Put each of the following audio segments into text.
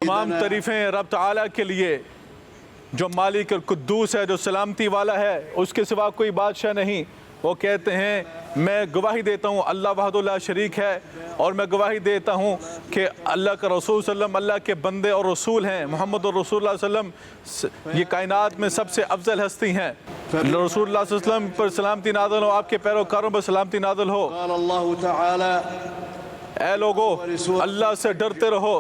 तमाम तारीफ़ें रब ताला के लिए जो मालिक और कुद्दूस है, जो सलामती वाला है, उसके सिवा कोई बादशाह नहीं। वो कहते हैं मैं गवाही देता हूँ अल्लाह वहदहु ला शरीक है, और मैं गवाही देता हूँ कि अल्लाह का रसूल सल्लम अल्लाह के बंदे और रसूल हैं। मोहम्मद रसूलुल्लाह सल्लम ये कायनात में सबसे अफजल हस्ती हैं। रसूलुल्लाह सल्लम पर सलामती नाज़िल हो, आपके पैरोकारों पर सलामती नाज़िल हो। ऐ लोगो, अल्लाह से डरते रहो,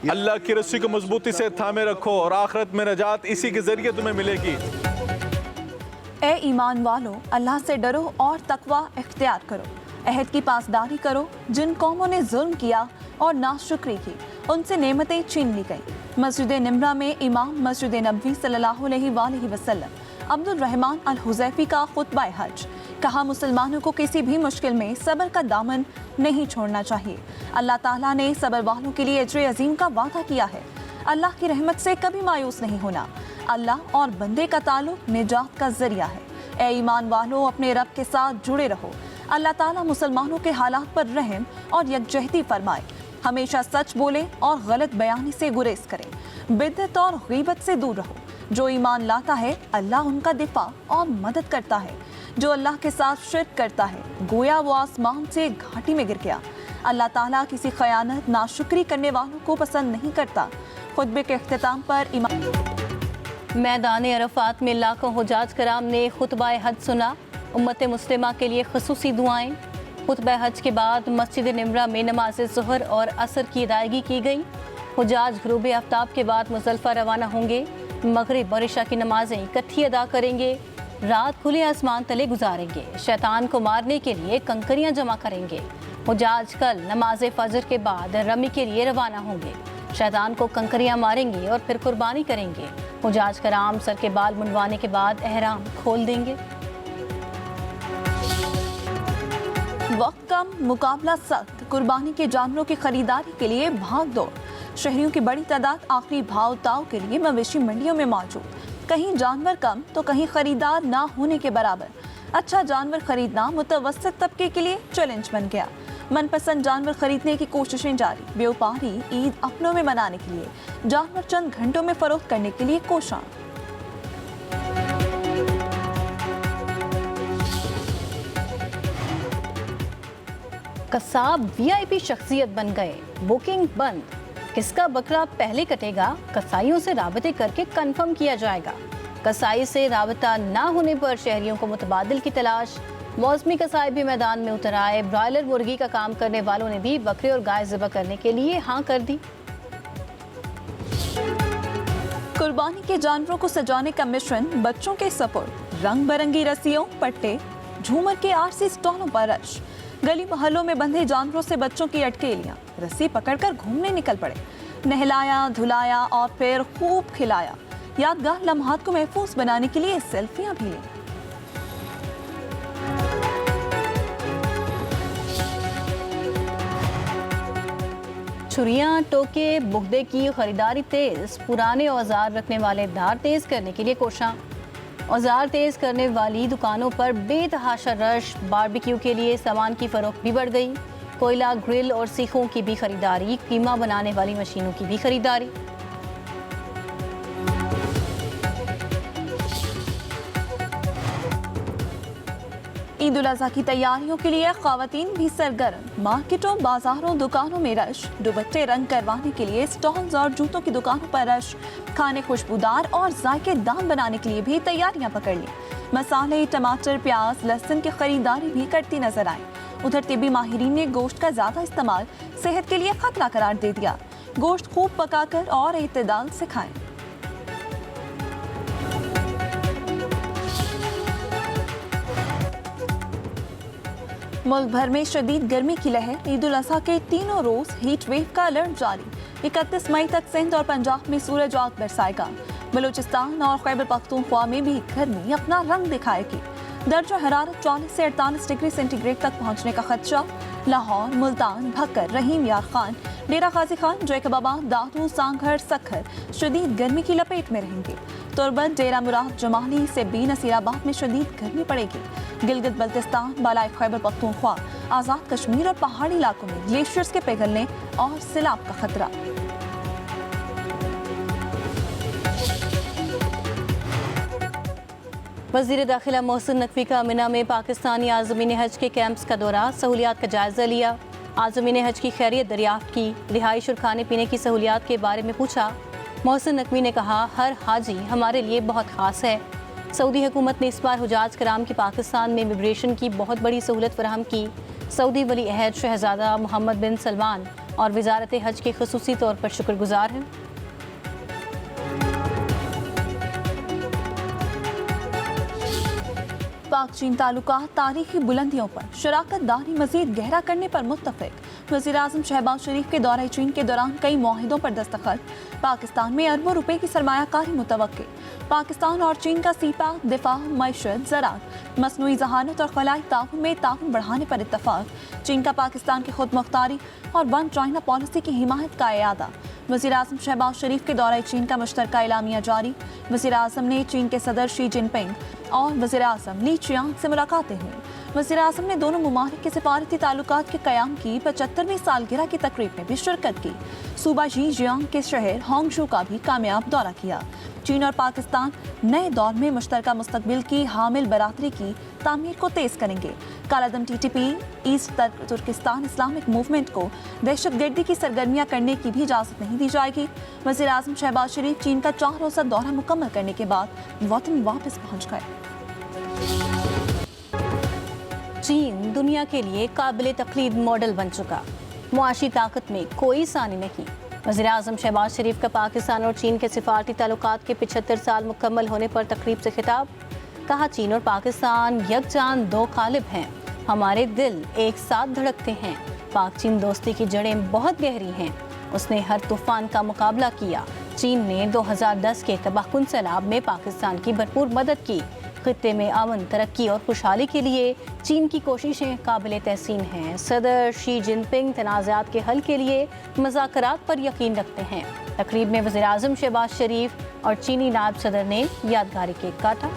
अल्लाह की रस्सी को मजबूती से थामे रखो, और आखिरत में नजात इसी के ज़रिए तुम्हें मिलेगी। ए ईमान वालों, अल्लाह से डरो और तकवा इख्तियार करो। अहद की पासदारी करो। जिन कौमों ने जुल्म किया और नाशुक्री की, उनसे नेमतें छीन ली गई। मस्जिद निम्रा में इमाम मस्जिद नबवी सल्लल्लाहु अलैहि वसल्लम अब्दुल रहमान अल हुज़ैफ़ी का खुतबा हज। कहा, मुसलमानों को किसी भी मुश्किल में सब्र का दामन नहीं छोड़ना चाहिए। अल्लाह ताला ने सब्र वालों के लिए अजर अजीम का वादा किया है। अल्लाह की रहमत से कभी मायूस नहीं होना। अल्लाह और बंदे का ताल्लुक निजात का जरिया है। ए ईमान वालों, अपने रब के साथ जुड़े रहो। अल्लाह ताला मुसलमानों के हालात पर रहम और यकजहती फरमाए। हमेशा सच बोले और गलत बयानी से गुरेज करें। बिदअत और गीबत से दूर रहो। जो ईमान लाता है, अल्लाह उनका दिफा और मदद करता है। जो अल्लाह के साथ शिर्क करता है, गोया वो आसमान से घाटी में गिर गया। अल्लाह ताला किसी खयानत नाशुक्री करने वालों को पसंद नहीं करता। खुतबे के इख्तिताम पर मैदान अरफात में लाखों हुजाज कराम ने खुतबा हज सुना। उम्मत मुस्लिमा के लिए खसूसी दुआएं। खुतबा हज के बाद मस्जिद निम्रा में नमाज ज़ुहर और असर की अदायगी की गई। हुजाज ग़ुरूब आफ्ताब के बाद मुज़ल्फ़ा रवाना होंगे। मगरिब और इशा की नमाजें इकट्ठी अदा करेंगे। रात खुले आसमान तले गुजारेंगे। शैतान को मारने के लिए कंकरियां जमा करेंगे। हुजाज कल नमाज फजर के बाद रमी के लिए रवाना होंगे। शैतान को कंकरियां मारेंगे और फिर कुर्बानी करेंगे। हुजाज कराम सर के बाल मुंडवाने के बाद एहराम खोल देंगे। वक्त कम, मुकाबला सख्त। कुर्बानी के जानवरों की खरीदारी के लिए भाग दौड़। शहरियों की बड़ी तादाद आखिरी भाव ताव के लिए मवेशी मंडियों में मौजूद। कहीं जानवर कम तो कहीं खरीदार ना होने के बराबर। अच्छा जानवर खरीदना मुतवस्सित तबके के लिए चैलेंज बन गया। मनपसंद जानवर खरीदने की कोशिशें जारी। व्यापारी ईद अपनों में मनाने के लिए जानवर चंद घंटों में फरोख्त करने के लिए कोशां। कसाब वीआईपी शख्सियत बन गए। बुकिंग बंद। किसका बकरा पहले कटेगा, कसाईयों से राबते करके कंफर्म किया जाएगा। कसाई से राबता ना होने पर शहरियों को मुतबादिल की तलाश। मौसमी कसाई भी मैदान में उतर आए। ब्रॉयलर मुर्गी का काम करने वालों ने भी बकरे और गाय ज़िबा करने के लिए हाँ कर दी। कुर्बानी के जानवरों को सजाने का मिशन बच्चों के सपुर्द। रंग बिरंगी रस्सियों, पट्टे, झूमर के आरसी स्टॉलों पर रश। गली मोहल्लों में बंधे जानवरों से बच्चों की अटकेलियां। रस्सी पकड़कर घूमने निकल पड़े। नहलाया, धुलाया और फिर खूब खिलाया। यादगार लम्हात को महफूज बनाने के लिए सेल्फियां भी ली। छुरियां, टोके, बुगदे की खरीदारी तेज। पुराने औजार रखने वाले धार तेज करने के लिए कोशां। औजार तेज करने वाली दुकानों पर बेतहाशा रश। बारबेक्यू के लिए सामान की फरोख्त भी बढ़ गई। कोयला, ग्रिल और सीखों की भी खरीदारी। कीमा बनाने वाली मशीनों की भी खरीदारी। ईद उल अज़हा की तैयारियों के लिए ख़वातीन भी सरगर्म। मार्केटों, बाजारों, दुकानों में रश। दुपट्टे रंग करवाने के लिए स्टॉल्स और जूतों की दुकानों पर रश। खाने खुशबूदार और जायकेदार बनाने के लिए भी तैयारियां पकड़ ली। मसाले, टमाटर, प्याज, लहसुन की खरीदारी भी करती नजर आई। उधर तिब्बी माहिरीन ने गोश्त का ज़्यादा इस्तेमाल सेहत के लिए खतरा करार दे दिया। गोश्त खूब पकाकर और एतदाल से खाएं। मुल्क भर में शदीद गर्मी की लहर। ईद उल अज़हा के तीनों रोज हीट वेव का अलर्ट जारी। 31 मई तक सिंध और पंजाब में सूरज आग बरसाएगा। बलूचिस्तान और खैबर पख्तूनख्वा में भी गर्मी अपना रंग दिखाएगी। दर्जा हरारत 40 से 48 डिग्री सेंटीग्रेड तक पहुंचने का खदशा। लाहौर, मुल्तान, भक्कर, रहीम यार खान, डेरा गाजी खान, जैकबाबाद, दादू, सांघर, सखर शदीद गर्मी की लपेट में रहेंगे। तुरबत, डेरा मुराद, जमाली, सिब्बी, नसीराबाद में शदीद गर्मी पड़ेगी। गिलगित बल्तिस्तान, बालाई खैबर पख्तूनख्वा, आज़ाद कश्मीर और पहाड़ी इलाकों में ग्लेशियर्स के पिघलने और सैलाब का खतरा। वज़ीर दाखिला मोहसिन नकवी का मिना में पाकिस्तानी आज़मीन हज के कैंप्स का दौरा, सहूलियात का जायज़ा लिया। आज़मीन हज की खैरियत दरियाफ्त की, रिहाइश और खाने पीने की सहूलियात के बारे में पूछा। मोहसिन नकवी ने कहा, हर हाजी हमारे लिए बहुत ख़ास है। सऊदी हुकूमत ने इस बार हुजाज कराम की पाकिस्तान में इमिग्रेशन की बहुत बड़ी सहूलत फराहम की। सऊदी वली अहद शहजादा मोहम्मद बिन सलमान और वजारत हज के खुसूसी तौर पर शुक्रगुजार हैं। पाक चीन ताल्लुकात तारीखी बुलंदियों पर शराकत दारी मजीद गहरा करने पर मुत्तफिक। वज़ीर-ए-आज़म शहबाज शरीफ के दौरे चीन के दौरान कई मुआहिदों पर दस्तखत। पाकिस्तान में अरबों रुपए की सरमायाकारी मुतवक्के। पाकिस्तान और चीन का सीपा, दिफा, मईशत, ज़राअत, मसनूई ज़हानत और खलाई ताउन में ताउन बढ़ाने पर इत्तफाक। चीन का पाकिस्तान की खुद मुख्तारी और वन चाइना पॉलिसी की हिमायत का इरादा। वज़ीर-ए-आज़म शहबाज शरीफ के दौरे चीन का मुश्तरका एलामिया जारी। वज़ीर-ए-आज़म ने चीन के सदर शी जिनपिंग और वज़ीर-ए-आज़म ली चियांग से मुलाकातें हुई। वज़ीर-ए-आज़म ने दोनों मुमालिक के सिफारती ताल्लुकात के क़याम की 75वीं सालगिरह की तकरीब में भी शिरकत की। सूबा ज़ीजियांग के शहर होंगशू का भी कामयाब दौरा किया। चीन और पाकिस्तान नए दौर में मुश्तरका मुस्तकबिल की हामिल बरादरी की तामीर को तेज़ करेंगे। कालादम TTP East Turkistan Islamic Movement को दहशतगर्दी की सरगर्मियाँ करने की भी इजाज़त नहीं दी जाएगी। वज़ीर-ए-आज़म शहबाज शरीफ चीन का 4 रोज़ा दौरा मुकम्मल करने के बाद वतन वापस पहुँच गए। चीन दुनिया के लिए काबिल तक़लीद मॉडल बन चुका, मुआशी ताकत में कोई सानी नहीं। वज़ीर-ए-आज़म शहबाज शरीफ का पाकिस्तान और चीन के सिफारती ताल्लुकात के 75 साल मुकम्मल होने पर तकरीब से खिताब। कहा, चीन और पाकिस्तान यकजान दो कालिब हैं, हमारे दिल एक साथ धड़कते हैं। पाक चीन दोस्ती की जड़ें बहुत गहरी हैं। उसने हर तूफान का मुकाबला किया। चीन ने 2010 के तबाहकुन सैलाब में पाकिस्तान की भरपूर मदद की। खित्ते में अमन, तरक्की और खुशहाली के लिए चीन की कोशिशें काबिल तहसीन हैं। सदर शी जिनपिंग तनाज़ात के हल के लिए मुज़ाकरात पर यकीन रखते हैं। तकरीब में वज़ीर-ए-आज़म शहबाज शरीफ और चीनी नायब सदर ने यादगारी केक काटा।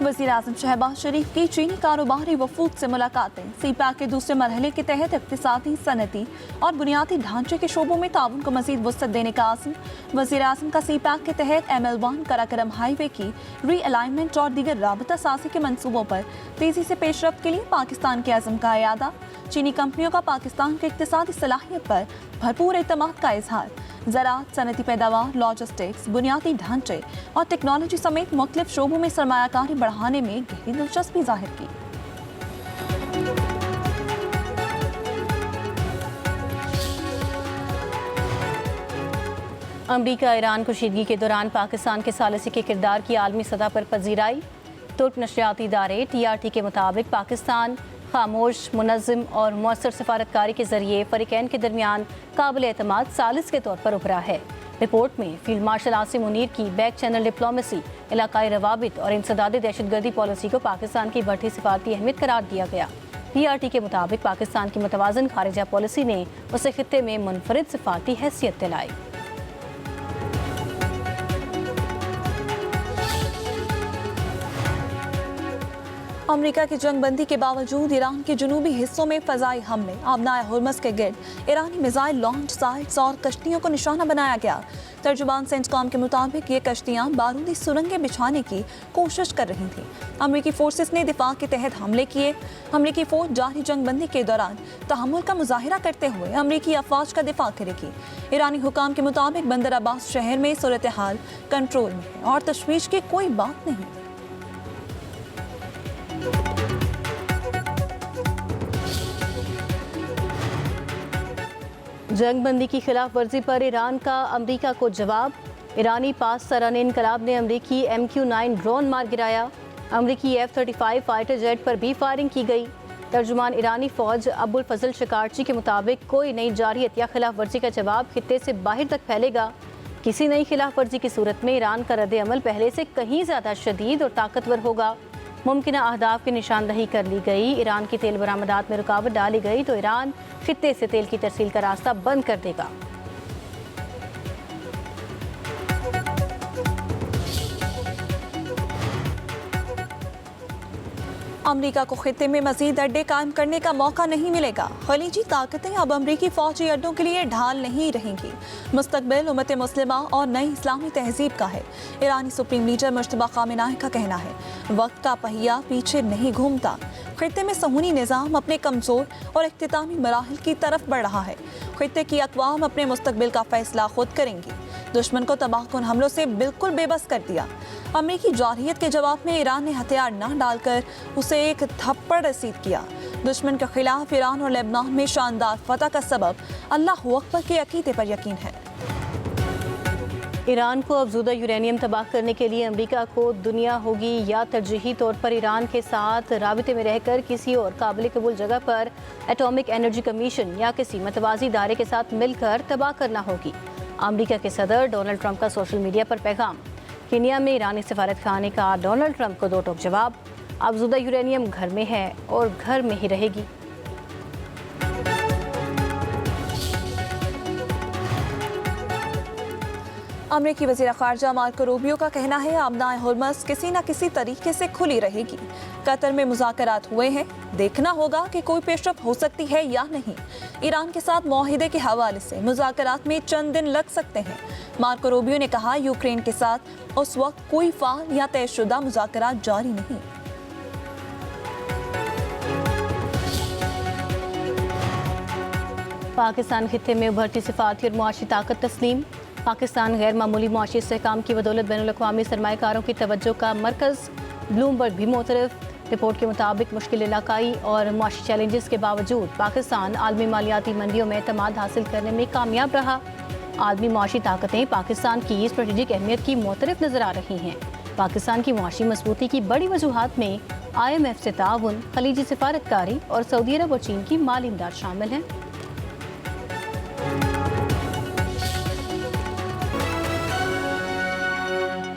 वज़ीर-ए-आज़म शहबाज शरीफ की चीनी कारोबारी वफूद से मुलाकातें। सीपैक के दूसरे मरहले के तहत इक़्तिसादी, सनती और बुनियादी ढांचे के शोबों में ताउन को मज़ीद वुसअत देने का आज़म। वज़ीर-ए-आज़म का सीपैक के तहत ML1 कराकरम हाईवे की रीअलाइनमेंट और दीगर राबता साज़ी के मंसूबों पर तेज़ी से पेशरफ्त के लिए पाकिस्तान के अज़म का इरादा। चीनी कंपनियों का पाकिस्तान की इक़्तिसादी सलाहियत पर भरपूर एतमाद का इजहार। ज़राअत, सनती पैदावार, लॉजिस्टिक्स, बुनियादी ढांचे और टेक्नोलॉजी समेत मुख्तलिफ शोबों में सरमायाकारी बढ़ाने में गहरी दिलचस्पी जाहिर की। अमरीका ईरान कशीदगी के दौरान पाकिस्तान के सालिसी के किरदार की आलमी सतह पर पजीराई। तुर्क नशरियाती इदारे TRT के मुताबिक पाकिस्तान खामोश, मुनज़्ज़म और मौसर सफारतकारी के जरिए फ़रीक़ैन के दरमियान काबिल एतमाद सालिस के तौर पर उभरा है। रिपोर्ट में फील्ड मार्शल आसिम मुनीर की बैक चैनल डिप्लोमेसी, इलाकाई रवाबित और इंसदादी दहशतगर्दी पॉलिसी को पाकिस्तान की बढ़ती सिफारती अहमियत करार दिया गया। TRT के मुताबिक पाकिस्तान की मुतवाज़न खारिजा पॉलिसी ने उसे खित्ते में मुनफरिद सिफारती हैसियत दिलाई। अमेरिका की जंगबंदी के बावजूद ईरान के जनूबी हिस्सों में फ़ज़ाई हमले, आबनाए हुर्मस के गिर्द ईरानी मिसाइल लॉन्च साइट्स और कश्तियों को निशाना बनाया गया। तर्जुमान सेंटकॉम के मुताबिक ये कश्तियाँ बारूदी सुरंगें बिछाने की कोशिश कर रही थीं। अमेरिकी फोर्सेस ने दिफा के तहत हमले किए। अमेरिकी फौज जारी जंगबंदी के दौरान तहम्मुल का मुजाहिरा करते हुए अमेरिकी अफवाज का दिफा करेगी। ईरानी हुकाम के मुताबिक बंदर अब्बास शहर में सूरत हाल कंट्रोल में है और तशवीश की कोई बात नहीं। जंगबंदी की खिलाफ वर्जी पर ईरान का अमेरिका को जवाब। ईरानी पास सरान इनकलाब ने अमेरिकी MQ-9 ड्रोन मार गिराया। अमेरिकी F-35 फाइटर जेट पर भी फायरिंग की गई। तर्जुमान ईरानी फौज अबुल फजल शिकारची के मुताबिक कोई नई जारियत या खिलाफ वर्जी का जवाब खित्ते से बाहर तक फैलेगा। किसी नई खिलाफ वर्जी की सूरत में ईरान का रद्द अमल पहले से कहीं ज़्यादा शदीद और ताकतवर होगा। मुमकिन अहदाफ की निशानदही कर ली गई। ईरान की तेल बरामदात में रुकावट डाली गई तो ईरान खित्ते से तेल की तरसील का रास्ता बंद कर देगा। अमेरिका को खित्ते में मजीद अड्डे कायम करने का मौका नहीं मिलेगा। खलीजी ताकतें अब अमरीकी फौजी अड्डों के लिए ढाल नहीं रहेंगी। मुस्तकबिल उम्मत मुस्लिमा और नई इस्लामी तहजीब का है। ईरानी सुप्रीम लीडर मुश्तबा खामेनाई का कहना है, वक्त का पहिया पीछे नहीं घूमता। खित्ते में सहूनी निज़ाम अपने कमज़ोर और इख्तितामी मराहिल की तरफ बढ़ रहा है। खित्ते की अक़वाम अपने मुस्तकबिल का फैसला खुद करेंगी। दुश्मन को तबाहकुन हमलों से बिल्कुल बेबस कर दिया। अमरीकी जारहियत के जवाब में ईरान ने हथियार न डालकर उसे एक थप्पड़ रसीद किया। दुश्मन के खिलाफ ईरान और लेबनान में शानदार फतह का सबब अल्लाह अकबर के अकीदे पर यकीन है। ईरान को अफज़ूदा यूरेनियम तबाह करने के लिए अमेरिका को दुनिया होगी या तरजीही तौर पर ईरान के साथ राबिते में रहकर किसी और काबिल कबूल जगह पर एटॉमिक एनर्जी कमीशन या किसी मतवाज़ी इदारे के साथ मिलकर तबाह करना होगी। अमेरिका के सदर डोनाल्ड ट्रंप का सोशल मीडिया पर पैगाम। कीनिया में ईरानी सफारत खाने का डोनाल्ड ट्रंप को दो टोक जवाब। अफज़ूदा यूरेनियम घर में है और घर में ही रहेगी। अमरीकी वज़ीर ख़ारजा मार्को रूबियो का कहना है, आबनाए हुर्मज़ किसी न किसी तरीके से खुली रहेगी। कतर में मुज़ाकरात हुए हैं, देखना होगा कि कोई पेशरफ हो सकती है या नहीं। ईरान के साथ मुआहिदे के हवाले से मुज़ाकरात में चंद दिन लग सकते हैं। मार्को रूबियो ने कहा, यूक्रेन के साथ उस वक्त कोई फ़ाल या तयशुदा मुज़ाकरात जारी नहीं। पाकिस्तान खित्ते में उभरती सिफारती और मुआशी ताकत तस्लीम। पाकिस्तान गैर मामूली मुआशी इस्तेहकाम की बदौलत बैनुल-अक़वामी सरमाएकारों की तवज्जो का मरकज़। ब्लूमबर्ग भी मोतरफ। रिपोर्ट के मुताबिक मुश्किल इलाकाई और मुआशी चैलेंजेस के बावजूद पाकिस्तान आलमी मालियाती मंडियों में एतमाद हासिल करने में कामयाब रहा। आलमी मुआशी ताकतें पाकिस्तान की स्ट्रेटेजिक अहमियत की मोतरफ नज़र आ रही हैं। पाकिस्तान की मुआशी मजबूती की बड़ी वजूहात में IMF से ताउन, खलीजी सिफारतकारी और सऊदी अरब और चीन की माली इमदाद शामिल हैं।